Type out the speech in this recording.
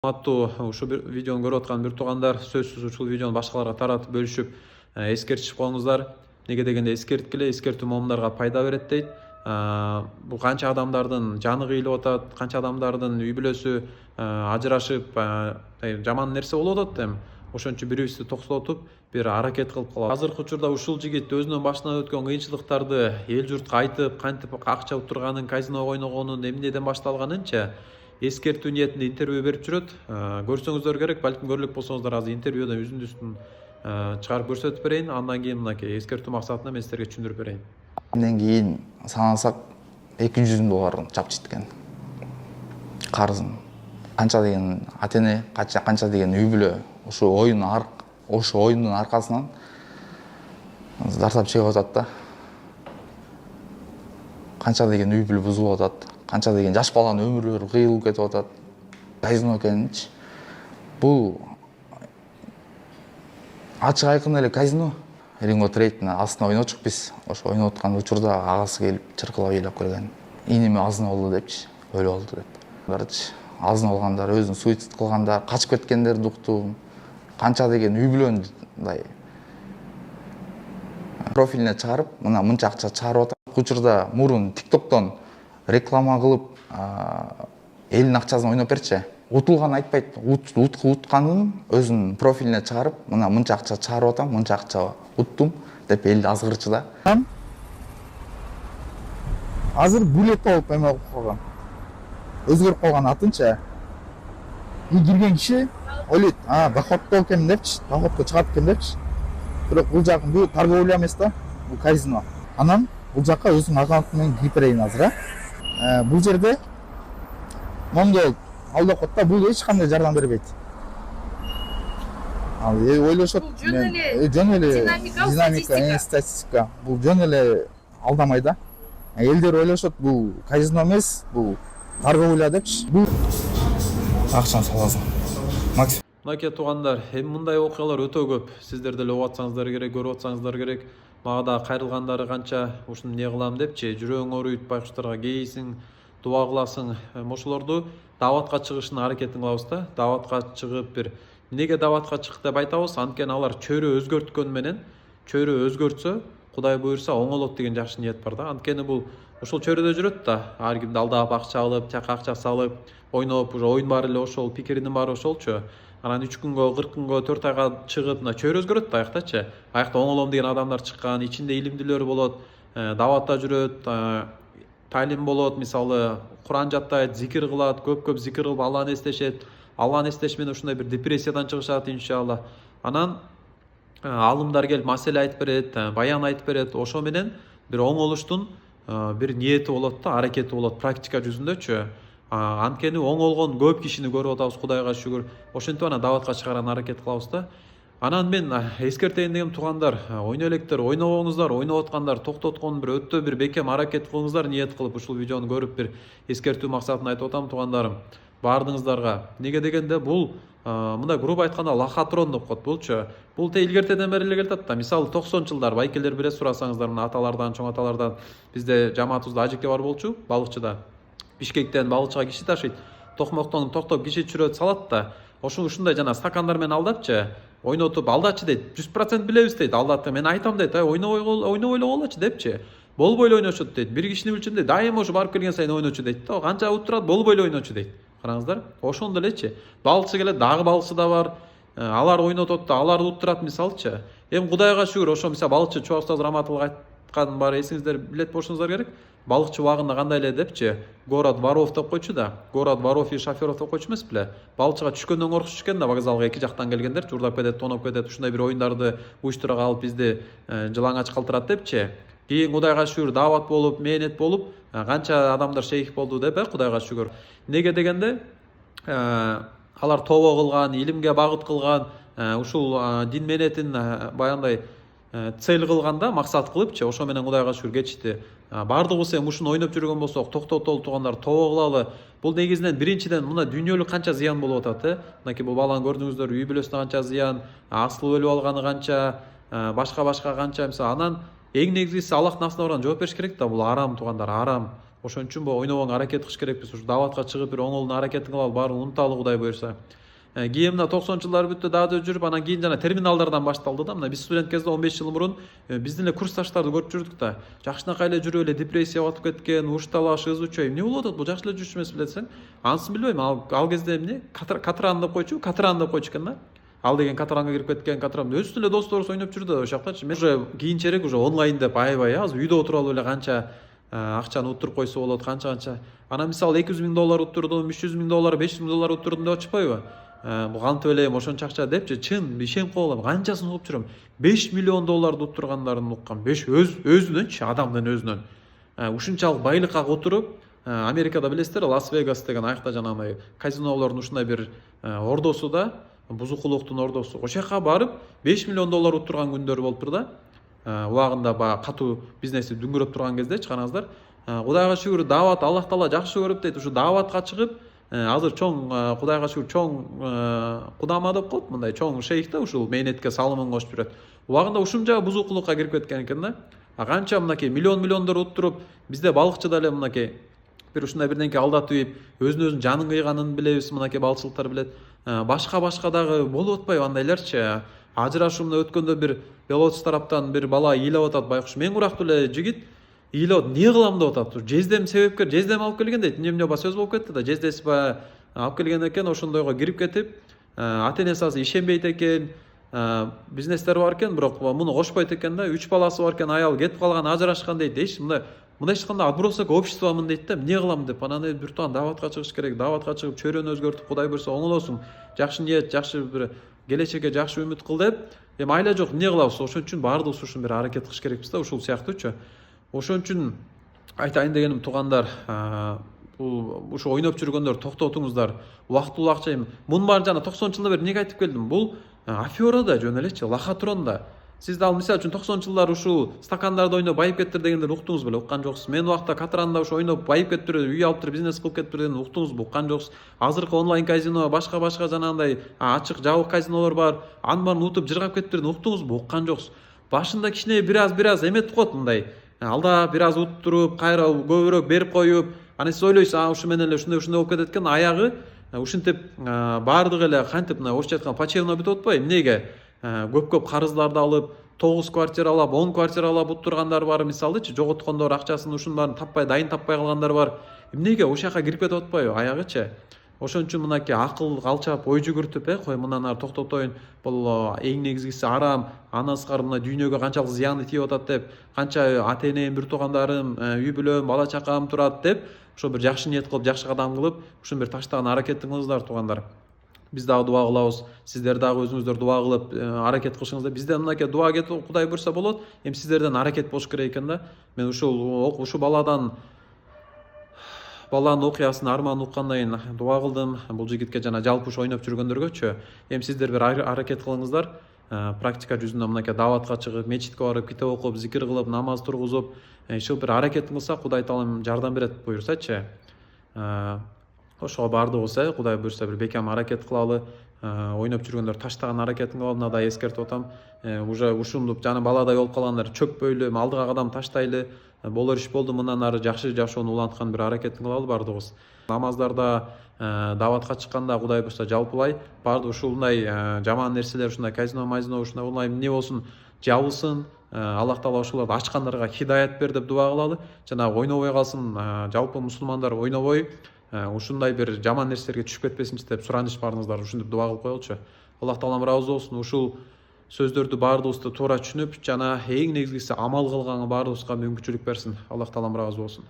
Аттуу ушул видеону көрүп аткан бир туугандар сөзсүз ушул видеону башкаларга таратып бөлүшүп эскертишип коюңуздар. Неге дегенде эскерткиле, эскертүү момундарга пайда берет дейт. Бул канча адамдардын жаны кыйылып атат, канча адамдардын үй бүлөсү ажырашып жаман нерсе болуп атат. Эми ошон үчүн бири бирибизди токтотуп бир аракет кылып калабыз. Азыркы учурда ушул жигит өзүнүн башынан өткөн кыйынчылыктарды эл журтка айтып, кантип акча уттурганын, казино ойногонун, эмнеден башталганынча эскертүү ниетинде интервью берип жүрөт. Көрсөңүздөр керек, балким көрө болсоңуздар азыр интервьюдан үзүндүсүн чыгарып көрсөтүп берейин. Андан кийин мынакей эскертүү максатында мен силерге түшүндүрүп берейин. Андан кийин санасак 200 000 долларын чапчы эткен карызын. Канча деген ата-эне, канча деген үй бүлө ошо оюндун аркасынан зардап чегип атат да. Канча деген үй бүлө бузулуп атат. Канча деген жаш баланын өмүрү кыйылып кетип атат. Казино экенинчи. Бул ачык айкын эле казино. Ринго Трейтин астына ойночук биз. Ошо ойноп аткан учурда агасы келип чыркылап ыйлап көргөн. Иниме азын болду депчи, өлүп алды деп. Азын алгандар, өзүн суицид кылгандар, качып кеткендерди уктум. Канча деген үй бүлөнү мындай профилине чыгарып, мына мынча акча чыгарып атат. Учурда мурун TikToктон реклама кылып, элдин акчасын ойноп берчи. Утулганын айтпайт. Утканын өзүнүн профилине чыгарып, мына мынча акча чыгарып атам, мынча акча уттум деп элди азгырчы да. Азыр булет болуп эме кылып калган. Өзгөрүп калган атынча. Кирген киши ойлойт, доходдо экен депчи, доходко чыгат экен депчи. Бирок бул жакын бул торговля эмес да, бул казино. Анан бул жакка өзүнүн аккаунту менен кирип берейин азыр, Бул жерде мондой алдакот да, бул эч кандай жардам бербейт. Ал ойлошот, жөн эле динамика, статистика. Бул жөн эле алдамай да. Элдер ойлошот, бул казино эмес, бул торговля депчи. Бул акчаны саласың. Мынакей туугандар, эми мындай окуялар өтө көп. Сиздер деле угуп атсаңыздар керек, көрүп атсаңыздар керек. Мага да кайрылгандары канча, ушуну эмне кылам депчи, жүрөгүң ооруйт, байкуштарга кейсиң, дуа кыласың. Ошолорду даватка чыгышына аракетин кылабыз да. Даватка чыгып бир эмнеге даватка чык деп айтабыз? Анткени алар чөйрө өзгөрткөн менен, чөйрө өзгөртсө, Кудай буйрса оңолот деген жакшы ниет бар да. Анткени бул ошол чөйрөдө жүрөт да. Ар кимди алдап акча алып, чака акча салып, ойноп, уже оюн баары эле ошол, пикиринин баары ошолчу. Анан 3 күнгө, 40 күнгө, 4 айга чыгып, мына чөйрө өзгөрөт да аяктачы. Аякта оңолом деген адамдар чыккан, ичинде илимдүүлөр болот, даватта жүрөт, талим болот, мисалы Куран жаттайт, зикир кылат, көп зикир кылып Алланы эстешет. Алланы эстеш менен ушундай бир депрессиядан чыгышат иншалла. Анан алымдар келип маселе айтып берет, баян айтып берет. Ошо менен бир оңолуштун бир ниети болот да, аракети болот практика жүзүндөчү. Анткени оңолгон көп кишини көрүп атабыз, Кудайга шүгүр. Ошентип ана даватка чыгарган аракет кылабыз да. Анан мен эскертейин дегем туугандар, ойно электер, ойнобоңуздар, ойноп аткандар токтоткон бир өтө бир бекем аракет кылыңыздар, ниет кылып ушул видеону көрүп бир эскертүү максатын айтып атам туугандарым. Баардыгыңыздарга. Неге дегенде бул мындай грубо айтканда лохотрон деп коет булчу. Бул илгертеден бери эле келатат да. Мисалы 90-жылдар байкелер билет, сурасаңыздар, мына аталардан, чоң аталардан бизде жамаатыбызда ажеке бар болчу, балыкчыда. Бишкектен балыкчыга киши ташыйт. Токмоктон токтоп киши түшүрөт, салат да. Ушундай жана стакандар менен алдапчы, ойнотуп алдачы дейт. 100% билебиз дейт. Алдатты. Мен айтам дейт, ойнобой эле болочу депчи. Болбой эле ойношот дейт. Бир кишини билчүм дейт. Дайыма ушу барып келген сайын ойночу дейт да. Канча утурат, болбой эле ойночу дейт. Караңыздар. Ошондо элечи. Балыкчы келет, дагы балыкчы да бар. Алар ойнотот да, аларды уттурат мисалчы. Эми Кудайга шүгүр, ошо мисалы балыкчы Чубак Устаз Раматулла айткан бар, эсиңиздер билет болушуңуздар керек. Балыкчы убагында кандай эле депчи, город воров деп койчу да. Город воров и шоферов деп койчу эмес беле. Балыкчыга түшкөндөн коркуш экен да, вокзалга эки жактан келгендер, журдап кетет, тоноп кетет, ушундай бир оюндарды уюштура калып бизди жылаңач калтырат депчи. Кийин Кудайга шүгүр дават болуп, мээнет болуп, канча адамдар шейх болду деп, Кудайга шүгүр. Неге дегенде, алар тобо кылган, илимге багыт кылган, ушул дин мээнетин баягындай цель кылганда, максат кылыпчы, ошо менен Кудайга шүгүр кетишти. Бардыгыбыз эми ушуну ойноп жүргөн болсок, токтотолу туугандар, тобо кылалы. Бул негизинен биринчиден мына дүйнөлүк канча зыян болуп атат, Мынакей бул баланы көрдүңүздөр, үй бүлөсүнө канча зыян, асылы өлүп алганы канча, башка канча, мисалы анан эң негизгиси Аллахтын астына барган жооп бериш керек да, бул арам туугандар, арам. Ошон үчүн бу ойнобоңго аракет кылыш керекпиз. Ушу дааватка чыгып бир оңолун аракетин кылалы, баарын унуталы Кудай буюрса. Кийин мына 90-жылдар бүттү, дагы жүрүп, анан кийин жана терминалдардан башталды да. Мына биз студент кезде 15 жыл мурун биздин эле курсташтарды көрүп жүрдүк да. Жакшынакай эле жүрүп эле депрессия батып кеткен, уш талаш, ыз учой. Эмне болуп атат? Бул жакшы эле жүрүш эмес билесиң? Анысын билбейм. Ал кезде эмне? Катран деп койчу, Катран деп койчу экен да. Ал деген Катранга кирип кеткен, Катран өзүнүн эле досторубуз ойноп жүрдү ошол жактачы. Мен уже кийинчерээк уже онлайн деп аябай азыр үйдө отуруп алып эле канча акчаны уттуруп койсо болот, канча. Анан мисалы $200,000 уттурдум, $300,000, $500,000 уттурдум деп атышпайбы? Бул кантип эле ошончо акча депчи, чын ишенип калып алам. Канчасын угуп жүрөм. $5 миллион уттургандарын уккам. Өзүнөнчү, адамдын өзүнөн. Ушунчалык байлыкка отуруп, Америкада билесиздер, Лас-Вегас деген аякта жанагындай казинолордун ушундай бир ордосу да, бузукулуктун ордосу. Ошол жака барып $5 миллион уттурган күндөр болуптур да. Убагында баягы катуу бизнеси дүңгүрөп турган кездечи, караңыздар. Кудайга шүгүр, даават Аллах Таала жакшы көрүп дейт. Ушу дааватка чыгып, азыр чоң Кудайга шүгүр чоң кудама деп коет, мындай чоң шейх да, ушул мэйнетке салымын кошуп жүрөт. Убагында ушунча бузукулукка кирип кеткен экен да. Канча мынакей миллиондор уттуруп, бизде балыкчыда эле мынакей бир ушундай бирденке алдатып ийип, өзүнүн жанын кыйганын билебиз, мынакей балыкчылыктар билет. Башка дагы болуп атпайбы андайларчы? Ажырашуу менен өткөндө бир Белорусь тараптан бир бала ыйлап атат, байкуш мен урактуу эле жигит ыйлап эмне кылам деп атат. Жездем себепкер, жездем алып келген дейт. Эмне ба сөз болуп кетти да, жездеси баягы алып келген экен, ошондойго кирип кетип, ата-энеси ишенбейт экен, бизнестер бар экен, бирок муну кошпойт экен да, 3 баласы бар экен, аял кетип калган, ажырашкан дейт. Мындай ишканда отбросок обществомун дейт да, эмне кылам деп. Анан бир туган дааватка чыгыш керек, дааватка чыгып чөйрөнү өзгөртүп, Кудай буйрса оңолосуң, жакшы ниет, жакшы бир келечекке жакшы үмүт кыл деп. Эми айла жок, эмне кылабыз? Ошон үчүн баардыгыбыз ушун бир аракет кылыш керекпиз да, ушул сыяктуучу. Ошон үчүн айтайын дегеним, туугандар, ушу ойноп жүргөндөр токтотуңуздар. Убактылуу акча эми мунун баары жана 90-жылда бери эмнеге айтып келдим? Бул афера да жөн элечи, лохотрон да. Сиз дал мисалы үчүн 90-жылдар ушул стакандарды ойноп байып кеттир дегендерди уктуңуз беле? Уккан жоксуз. Мен убакта Катранда ушу ойноп байып кеттир, үй алып туруп бизнес кылып кеттир дегенди уктуңузбу? Уккан жоксуз. Азыркы онлайн казино, башка жанагындай ачык жабык казинолор бар. Анын баарын утуп жыргап кеттирди уктуңузбу? Уккан жоксуз. Башында кичине бир аз эметип коет мындай. Алда бир аз уттуруп, кайра көбүрөөк берип коюп, анан сиз ойлойсуз, ушу менен эле ушундай болуп кетет экен, аягы ушинтип баардыгы эле кантип мына орусча айтканда плачевно бүтүп атпайбы? Эмнеге? Көп карыздарды алып, 9 квартира алып, 10 квартира алып уттургандар бар, мисалычы, жоготкондор акчасын ушунун баарын таппай, дайын таппай калгандар бар. Эмнеге? Ошол жака кирип кетип атпайбы аягычы? Ошон үчүн мынакей акыл алчап, ой жүгүртүп, кой мындан ары токтотоюн, бул эң негизгиси арам, андан сырткары мына дүйнөгө канчалык зыяны тийип атат деп, канча ата-энем, бир туугандарым, үй бүлөм, бала чакам турат деп, ошо бир жакшы ниет кылып, жакшы кадам кылып, ушун бир таштаган аракетин кылыңыздар, туугандар. Биз дагы дуа кылабыз, сиздер дагы өзүңүздөр дуа кылып аракет кылышыңыздар. Бизден мынакей дуа кетип, Кудай буйрса болот. Эми сиздерден аракет болуш керек экен да. Мен ушу баланын окуясын, арманын уккандан кийин дуа кылдым. Бул жигитке жана жалпы ушу ойноп жүргөндөргөчү. Эми сиздер бир аракет кылыңыздар. Практика жүзүндө мынакей дааватка чыгып, мечитке барып, китеп окуп, зикир кылып, намаз тургузуп, иши бир аракет кылса, Кудай Таалам жардам берет буйрсачы. Ошого баардыгыбыз Кудай буйрса бир бекем аракет кылалы. Ойноп жүргөндөр таштаган аракетин кылалы, мына да эскертип атам. Уже ушундуп жана баладай болуп калгандар чөкпөйлү, алдыга кадам таштайлы. Болор иш болду, мындан ары жакшы жашоону уланткан бир аракетин кылалы баардыгыбыз. Намаздарда, дааватка чыкканда Кудай буйрса жалпылай баардык ушундай жаман нерселер, ушундай казино, ушундай эмне болсун жабылсын. Аллах Таала ошолорду ачкандарга хидаят бер деп дуа кылалы. Жана ойнобой калсын, жалпы мусулмандар ойнобой ушундай бир жаман нерселерге түшүп кетпесинчи деп сураныш баарыңыздар ушинтип дуа кылып коелучу. Аллах Таалам ыраазы болсун. Ушул сөздөрдү баардыгыбызды туура түшүнүп, жана эң негизгиси амал кылганга баардыгыбызга мүмкүнчүлүк берсин. Аллах Таалам ыраазы болсун.